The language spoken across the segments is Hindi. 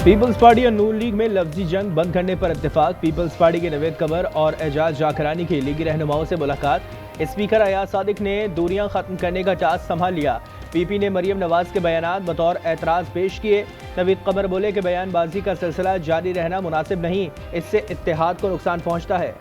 पीपल्स पार्टी और नून लीग में लफ्जी जंग बंद करने पर इत्तेफाक। पीपल्स पार्टी के नवेद कमर और एजाज जाकरानी की लीगी रहनुमाओं से मुलाकात। स्पीकर अयाज सादिक ने दूरियां खत्म करने का टास्क संभाल लिया। पीपी ने मरियम नवाज के बयानात बतौर एतराज पेश किए। नवेद कमर बोले कि बयानबाजी का सिलसिला जारी रहना मुनासिब नहीं, इससे इत्तेहाद को नुकसान पहुंचता है।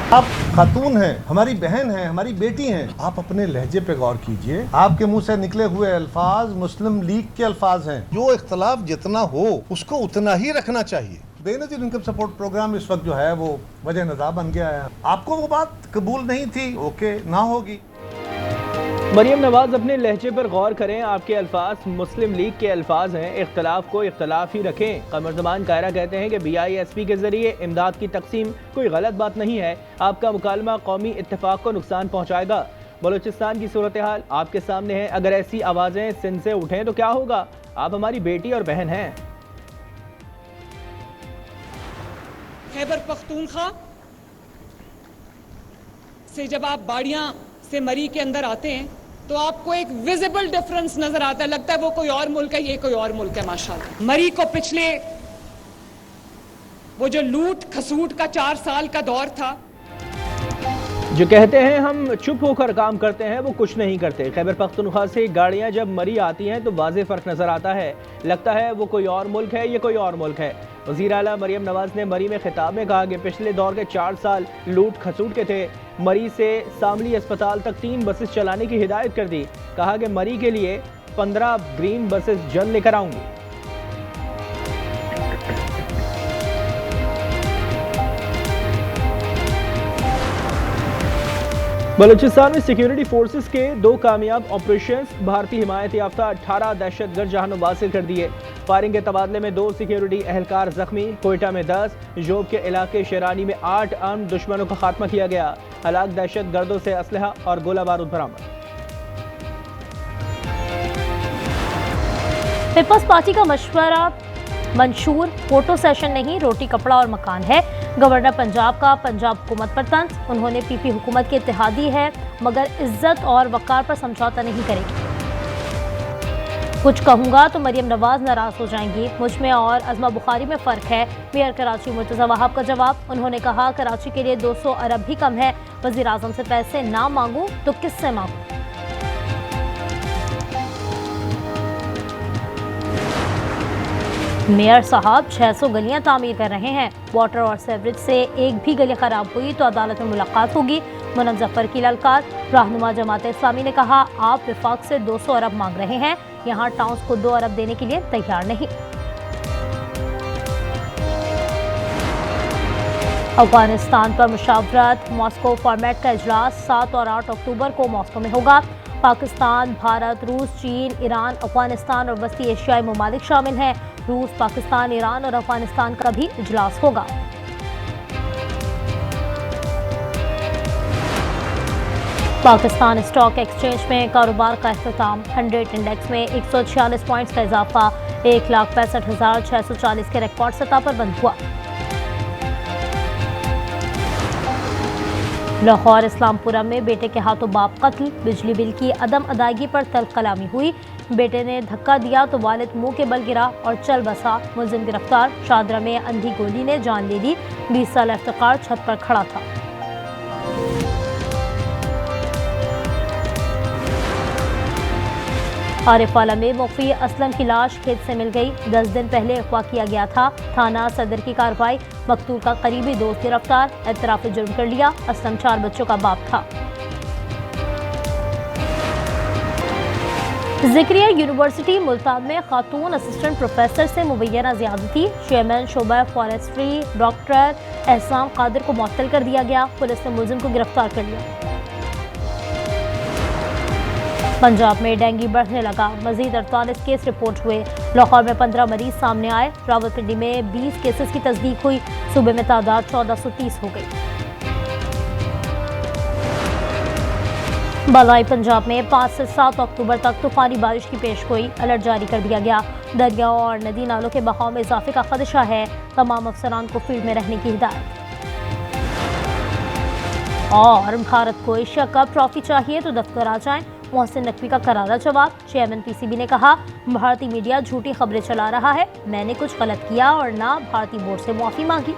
आप खातून हैं, हमारी बहन हैं, हमारी बेटी हैं, आप अपने लहजे पे गौर कीजिए। आपके मुंह से निकले हुए अल्फाज मुस्लिम लीग के अल्फाज हैं। जो इख्तलाफ जितना हो उसको उतना ही रखना चाहिए। बेनजीर इनकम सपोर्ट प्रोग्राम इस वक्त जो है वो वजह निज़ा बन गया है। आपको वो बात कबूल नहीं थी, ओके, ना होगी। मरियम नवाज अपने लहजे पर गौर करें, आपके अल्फाज मुस्लिम लीग के अल्फाज हैं, इख्तलाफ को इख्तलाफ ही रखें। कमर ज़मान कायरा कहते हैं कि BISP के जरिए इमदाद की तकसीम कोई गलत बात नहीं है। आपका मुकालमा कौमी इत्तेफाक को नुकसान पहुँचाएगा। बलूचिस्तान की सूरत हाल आपके सामने है। अगर ऐसी आवाज़ें सिंध से उठें तो क्या होगा? आप हमारी बेटी और बहन हैं। खैबर पख्तूनख्वा से जब आप बाड़ियां से मरी के अंदर आते हैं तो आपको एक विजिबल डिफरेंस नजर आता है, लगता है वो कोई और मुल्क है, ये कोई और मुल्क है। माशाल्लाह मरी को पिछले वो जो लूट खसूट का 4 साल का दौर था, जो कहते हैं हम चुप होकर काम करते हैं वो कुछ नहीं करते। खैबर पख्तूनख्वा से गाड़ियां जब मरी आती हैं तो वाज़ेह फ़र्क नज़र आता है, लगता है वो कोई और मुल्क है, ये कोई और मुल्क है। वज़ीर आला मरियम नवाज ने मरी में खिताब में कहा कि पिछले दौर के 4 साल लूट खसूट के थे। मरी से शामली अस्पताल तक 3 बसेस चलाने की हिदायत कर दी। कहा कि मरी के लिए 15 ग्रीन बसेस जल्द लेकर आऊंगी। बलूचिस्तान में सिक्योरिटी फोर्सेस के 2 कामयाब ऑपरेशंस, भारतीय हिमायत याफ्ता 18 दहशतगर्द जहां वासिल कर दिए। फायरिंग के तबादले में 2 सिक्योरिटी एहलकार जख्मी। कोयटा में 10, जोब के इलाके शेरानी में 8 आर्म दुश्मनों का खात्मा किया गया। हलाक दहशतगर्दों से असलहा और गोला बारूद बरामद। पीपल्स पार्टी का मशवरा मंशूर, फोटो सेशन नहीं, रोटी कपड़ा और मकान है। गवर्नर पंजाब का पंजाब हुकूमत पर तंज। उन्होंने पीपी हुकूमत की इत्तेहादी है मगर इज्जत और वकार पर समझौता नहीं करेगी। कुछ कहूँगा तो मरियम नवाज नाराज हो जाएंगी। मुझ में और अज़मा बुखारी में फ़र्क है। मेयर कराची मुर्तज़ा वहाब का जवाब। उन्होंने कहा कराची के लिए 200 अरब भी कम है। वज़ीर आज़म से पैसे ना मांगूँ तो किससे मांगूँ? मेयर साहब 600 गलियां तामीर कर रहे हैं। वाटर और सेवरेज से एक भी गली खराब हुई तो अदालत में मुलाकात होगी। मुनम जफर की ललकार। रहनुमा जमात इस्लामी ने कहा आप विफाक से 200 अरब मांग रहे हैं, यहाँ टाउन्स को 2 अरब देने के लिए तैयार नहीं। अफगानिस्तान पर मुशावरत, मॉस्को फॉर्मेट का इजलास 7 और 8 अक्टूबर को मॉस्को में होगा। पाकिस्तान, भारत, रूस, चीन, ईरान, अफगानिस्तान और वस्ती एशियाई ममालिक शामिल हैं। रूस, पाकिस्तान, ईरान और अफगानिस्तान का भी इजलास होगा। पाकिस्तान स्टॉक एक्सचेंज में कारोबार का अख्ताम। 100 इंडेक्स में 146 पॉइंट्स का इजाफा 1,65,640 के रिकॉर्ड सतह पर बंद हुआ। लाहौर इस्लामपुरा में बेटे के हाथों बाप कत्ल। बिजली बिल की अदम अदायगी पर तल्ख कलामी हुई। बेटे ने धक्का दिया तो वालिद मुंह के बल गिरा और चल बसा। मुलजिम गिरफ्तार। शादरा में अंधी गोली ने जान ले ली। 20 साल इफ्तिकार छत पर खड़ा था। आरिफवाला में मुख्फी असलम की लाश खेत से मिल गई। 10 दिन पहले अगवा किया गया था। थाना सदर की कार्रवाई। मकतूल का करीबी दोस्त गिरफ्तार। एतराफ जुर्म कर लिया। असलम 4 बच्चों का बाप था। ज़िक्रिया यूनिवर्सिटी मुल्तान में खातून असिस्टेंट प्रोफेसर से मुबैना ज़्यादती। चेयरमैन शोबा फॉरेस्ट्री डॉक्टर एहसान कादिर को मुअत्तल कर दिया गया। पुलिस ने मुलजिम को गिरफ्तार कर लिया। पंजाब में डेंगू बढ़ने लगा। मजीद 48 केस रिपोर्ट हुए। लाहौर में 15 मरीज सामने आए। रावलपिंडी में 20 केसेस की तस्दीक हुई। सूबे में तादाद 1430 हो गई। बालाई पंजाब में 5 से 7 अक्टूबर तक तूफानी बारिश की पेशगोई। अलर्ट जारी कर दिया गया। दरियाओं और नदी नालों के बहाव में इजाफे का खदशा है। तमाम अफसरान को फील्ड में रहने की हिदायत। और भारत को एशिया कप ट्रॉफी चाहिए तो दफ्तर आ जाएं। मोहसिन नकवी का करारा जवाब। चेयरमैन पीसीबी ने कहा, भारतीय मीडिया झूठी खबरें चला रहा है, मैंने कुछ गलत किया और ना भारतीय बोर्ड से मुआफी मांगी।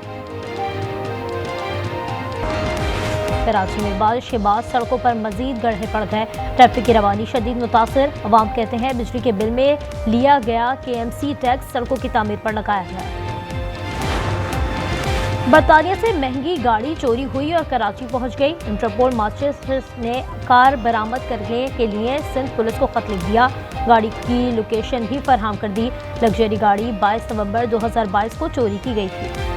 कराची में बारिश के बाद सड़कों पर मजीद गड्ढे पड़ गए, ट्रैफिक की रवानी शदीद मुतासिर। अवाम कहते हैं बिजली के बिल में लिया गया KMC टैक्स सड़कों की तामीर पर लगाया गया। बरतानिया से महंगी गाड़ी चोरी हुई और कराची पहुंच गई। इंटरपोल मास्टर्स ने कार बरामद करने के लिए सिंध पुलिस को खत लिख दिया, गाड़ी की लोकेशन भी फराहम कर दी। लग्जरी गाड़ी 22 नवंबर 2022 को चोरी की गई थी।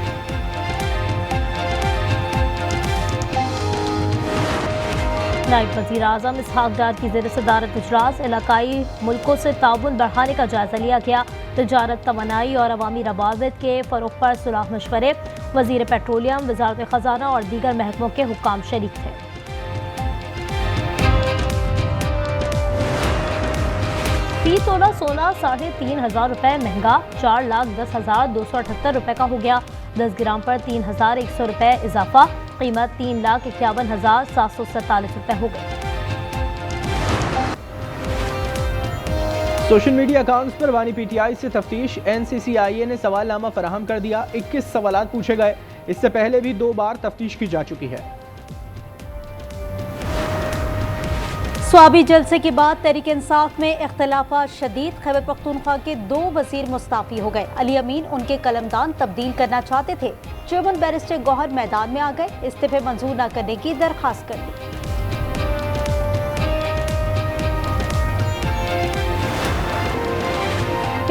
नायब वज़ीर आज़म इसहाक डार की ज़ेर सदारत इजलास, इलाकाई मुल्कों से ताउन बढ़ाने का जायजा लिया गया। तिजारत, तवानाई और अवामी रवाबित के फ़रोग़ पर सुलह मशवरे। वज़ीर पेट्रोलियम, वज़ारत ख़ज़ाना और दीगर महकमों के हुक्काम शरीक थे। फी तोला सोना 3,500 रुपये महंगा, 4,10,278 रुपये का हो गया। 10 ग्राम पर 3,100 रुपये इजाफा, कीमत 3,51,747 रुपये हो गई। सोशल मीडिया अकाउंट्स पर वानी PTI से तफ्तीश, NCCIA ने सवालनामा फराहम कर दिया, 21 सवालात पूछे गए। इससे पहले भी 2 बार तफ्तीश की जा चुकी है। स्वाबी जलसे के बाद तहरीक इंसाफ में इख्तलाफात शदीद। खैबर पख्तूनख्वा के 2 वज़ीर मुस्ताफ़ी हो गए। अली अमीन उनके कलमदान तब्दील करना चाहते थे, चेयरमैन बैरिस्टर गौहर मैदान में आ गए, इस्तीफे मंजूर न करने की दरखास्त कर दी।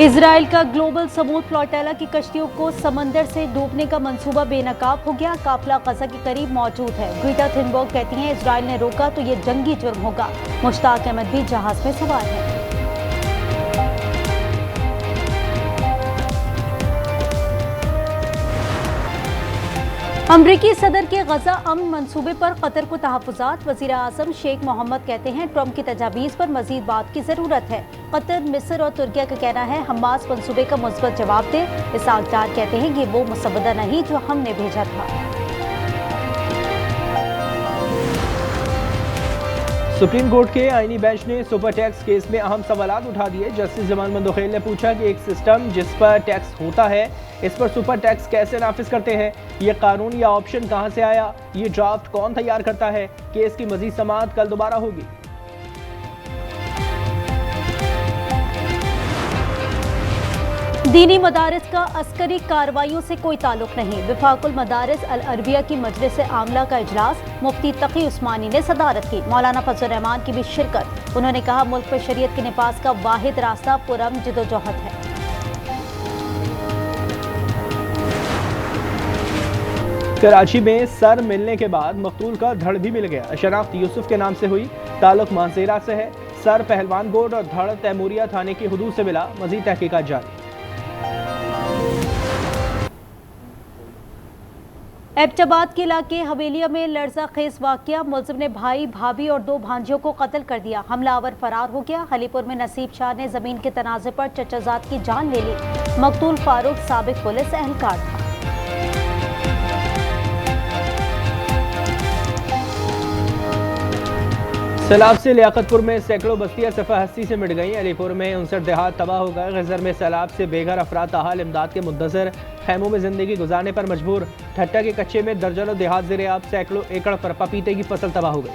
इजराइल का ग्लोबल समूद फ्लोटेला की कश्तियों को समंदर से डूबने का मंसूबा बेनकाब हो गया। काफिला गजा के करीब मौजूद है। ग्रीटा थुनबर्ग कहती हैं, इजराइल ने रोका तो ये जंगी जुर्म होगा। मुश्ताक अहमद भी जहाज में सवार है। अमरीकी सदर के गजा अमन मंसूबे पर कतर को तहफ़्फ़ुज़ात। वज़ीर आज़म शेख मोहम्मद कहते हैं, ट्रंप की तजावीज़ पर मज़ीद बात की ज़रूरत है। कतर, मिस्र और तुर्किया का कहना है हमास मंसूबे का मुस्बत जवाब दे। इसहाक डार कहते हैं ये वो मुसवदा नहीं जो हमने भेजा था। सुप्रीम कोर्ट के आईनी बेंच ने सुपर टैक्स केस में अहम सवालात उठा दिए। जस्टिस जमान मंदोखेल ने पूछा कि एक सिस्टम जिस पर टैक्स होता है, इस पर सुपर टैक्स कैसे नाफिज करते हैं? ये कानून या ऑप्शन कहां से आया? ये ड्राफ्ट कौन तैयार करता है? केस की मजीद समाअत कल दोबारा होगी। दीनी मदारिस का अस्करी कार्रवाइयों से कोई ताल्लुक नहीं। वफाकुल मदारिस अल अरबिया की मजलिस आमला का इजलास मुफ्ती तकी उस्मानी ने सदारत की। मौलाना फजल रहमान की भी शिरकत। उन्होंने कहा, मुल्क पर शरीयत के निफाज का वाहिद रास्ता पुरअमन जिद्दोजहद है। कराची में सर मिलने के बाद मकतूल का धड़ भी मिल गया। शनाख्त यूसुफ के नाम से हुई, ताल्लुक मानसेरा से है। सर पहलवान गोड और धड़ तैमूरिया थाने की हुदूद से मिला। मजीद तहकीकात जारी। एबटाबाद के इलाके हवेलिया में लर्जा खेज वाकया। मुलजिम ने भाई, भाभी और 2 भांजियों को कत्ल कर दिया। हमलावर फरार हो गया। हलीपुर में नसीब शाह ने जमीन के तनाज़े पर चचाजाद की जान ले ली। मकतूल फारूक साबिक पुलिस एहलकार था। सैलाब से लियाकतपुर में सैकड़ों बस्तियां सफ़ा हस्ती से मिट गईं। अलीपुर में 59 देहात तबाह हो गए। गजर में सैलाब से बेघर अफराद ताहाल इमदाद के मुंतज़र, खैमों में जिंदगी गुजारने पर मजबूर। ठट्टा के कच्चे में दर्जनों देहात ज़ेरे आब, सैकड़ों एकड़ पर पपीते की फसल तबाह हो गई।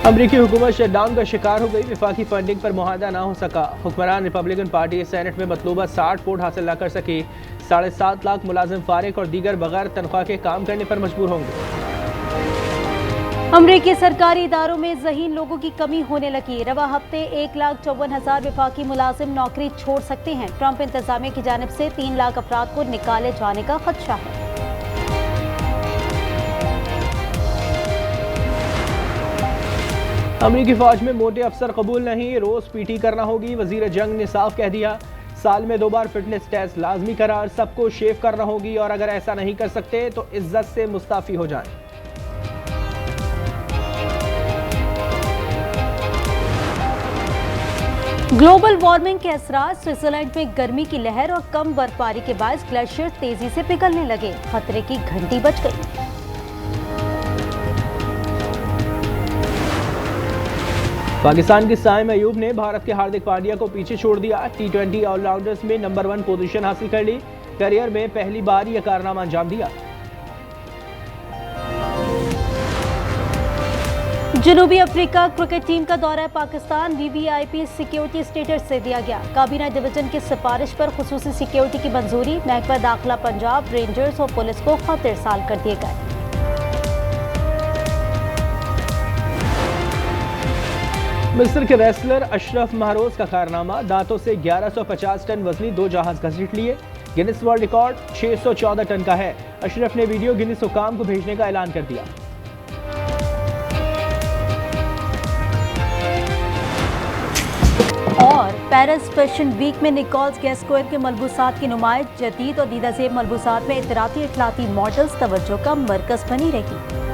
अमरीकी हुकूमत शटडाउन का शिकार हो गई। विफाकी फंडिंग पर मुआहदा ना हो सका। हुक्मरान रिपब्लिकन पार्टी सेनेट में मतलूबा 60 वोट हासिल न कर सकी। 7.5 लाख मुलाजिम फारिग और दीगर बगैर तनख्वाह के काम करने पर मजबूर होंगे। अमरीकी सरकारी इदारों में ज़हीन लोगों की कमी होने लगी। रवा हफ्ते 1,54,000 विफाकी मुलाजिम नौकरी छोड़ सकते हैं। ट्रंप इंतजामिया की जानिब से 3 लाख अफराद को निकाले जाने का खदशा है। अमरीकी फौज में मोटे अफसर कबूल नहीं, रोज पीटी करना होगी। वजीर जंग ने साफ कह दिया, साल में 2 बार फिटनेस टेस्ट लाजमी करार। सबको शेव करना होगी और अगर ऐसा नहीं कर सकते तो इज्जत से मुस्ताफी हो जाएं। ग्लोबल वार्मिंग के असरार, स्विट्जरलैंड में गर्मी की लहर और कम बर्फबारी के बाद ग्लेशियर तेजी से पिघलने लगे। खतरे की घंटी बज गई। पाकिस्तान की साइम अयूब ने भारत के हार्दिक पांड्या को पीछे छोड़ दिया। T20 ऑलराउंडर्स में नंबर 1 पोजीशन हासिल कर ली। करियर में पहली बार यह कारनामा अंजाम दिया। जनूबी अफ्रीका क्रिकेट टीम का दौरा पाकिस्तान वीवीआईपी सिक्योरिटी स्टेटस से दिया गया। काबीना डिवीजन की सिफारिश पर खुसूसी सिक्योरिटी की मंजूरी। महकमा दाखिला पंजाब, रेंजर्स और पुलिस को खत इरसाल कर दिए गए। मिस्र के रेसलर अशरफ महरोज का कारनामा, दांतों से 1150 टन वजनी 2 जहाज घसीट लिए। गिनीज वर्ल्ड रिकॉर्ड 614 टन का है। अशरफ ने वीडियो गिनीज हुकाम को भेजने का ऐलान कर दिया। और पेरिस फैशन वीक में निकोल्स गैस्कोयर के मलबूसात की नुमाइश। जदीद और दीदा ज़ेब मलबूसात में इतराती इतलाती मॉडल्स तवज्जो का मरकज बनी रही।